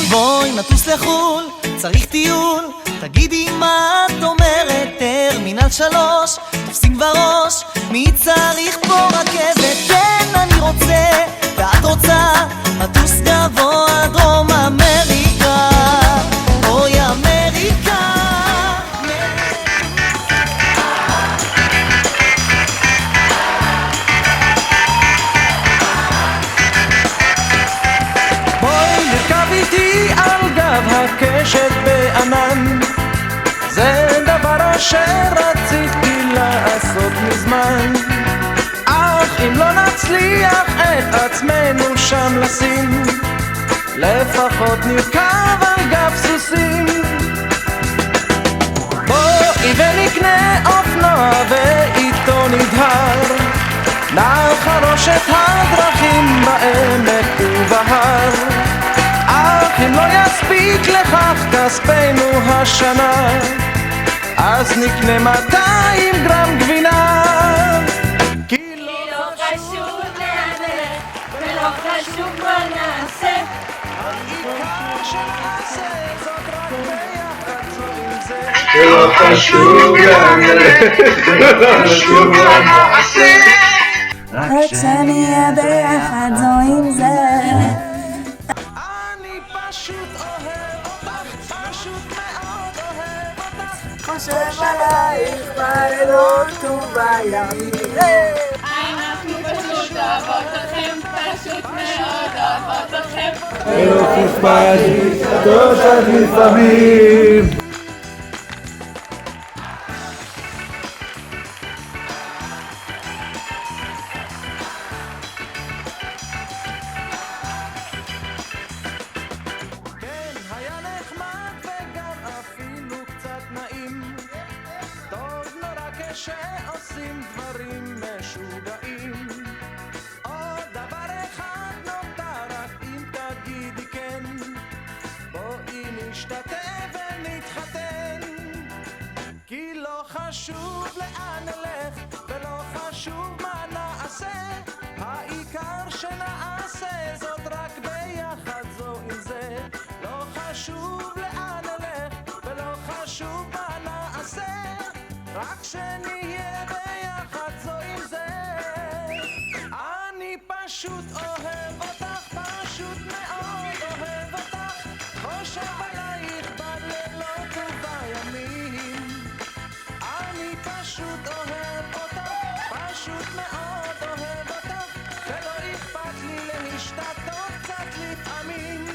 בואי נטוס לחול, צריך טיול, תגידי מה את אומרת, טרמינל 3, תופסים כבר ראש, מי צריך פה רכבת? כן, אני רוצה, ואת רוצה, נטוס גבוה דרום אמריקה, אוי אמריקה. בואי נרכב איתי על גב הקשת בענן, זה דבר שרציתי לעשות מזמן, אך אם לא נצליח את עצמנו שם לשים, לפחות נרכב על גב סוסים. בואי ונקנה אופנוע ואיתו נדהר, נחרוש את הדרכים בעמק ובהר, אך אם לא יספיק לכך כספנו השנה, אז נקנה 200 גרם גבינה. כי לא חשוב לאן נלך ולא חשוב מה נעשה, העיקר שנעשה זאת רק ביחד זו עם זה. ולא חשוב לאן נלך, ולא חשוב מה נעשה, רק שנהיה ביחד זו עם זה. אני פשוט אוהב אותך, פשוט מאוד אוהב אותך, חושב עלייך בלילות ובימים. אנחנו פשוט אוהבות אתכם, פשוט מאוד אוהבות אתכם. ולא אכפת לי, טוב שאת לפעמים. כן, היה נחמד וגם אפילו קצת נעים, טוב נורא כשעושים דברים משוגעים. עוד דבר אחד נותר, רק אם תגידי כן, בואי נשתתף ונתחתן. כי לא חשוב לאן נלך ולא חשוב מה נעשה, העיקר שנעשה זאת רק ביחד זו עם זה. לא חשוב לאן נלך ולא חשוב מה נעשה, רק שנהיה ביחד זו עם זה. אני פשוט אוהב אותך, פשוט מאוד אוהב אותך, חושב עלייך בלילות ובימים. אני פשוט אוהב אותך, פשוט מאוד אוהב אותך, ולא אכפת לי להשתתות קצת לפעמים.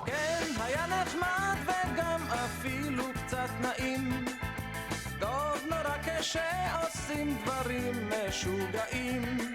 כן, היה נחמד וגם אפילו קצת נעים, טוב נורא כשעושים דברים משוגעים.